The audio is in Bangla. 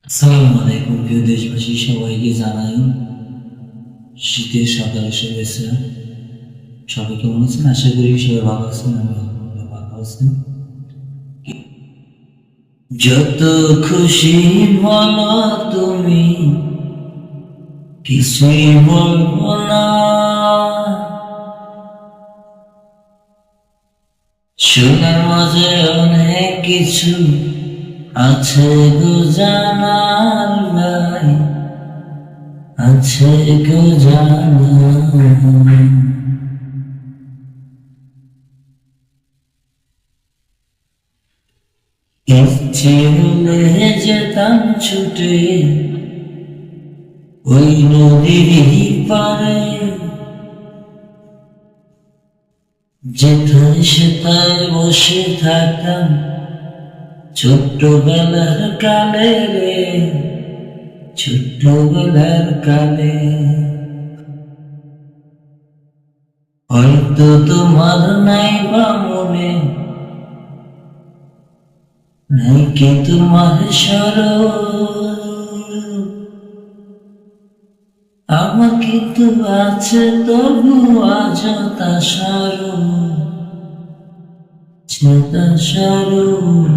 আসসালামু আলাইকুম প্রিয় দেশবাসী, সবাইকে জানাই শীতের সকালে শুভেচ্ছা। সবাই কেমন আছেন? আশা করি সবাই ভালো আছেন। আমি আলহামদুলিল্লাহ ভালো আছি। যত খুশি বলো তুমি, কিছুই বলবো না। শোনার মাঝে অনেক কিছু আছে গো জানার ভাই, আছে গো জানার। ইচ্ছে হলে যেতাম ছুটে ওই নদীর পারে, যেথায় সেথায় বসে থাকতাম ছোট্টবেলার কালে রে, ছোট্টবেলার কালে। হয়তো তোমার নাই বা মনে নাই কি তোমার স্মরণ, আমার কিন্তু আছে তবু আজ তা স্মরণ, তা স্মরণ।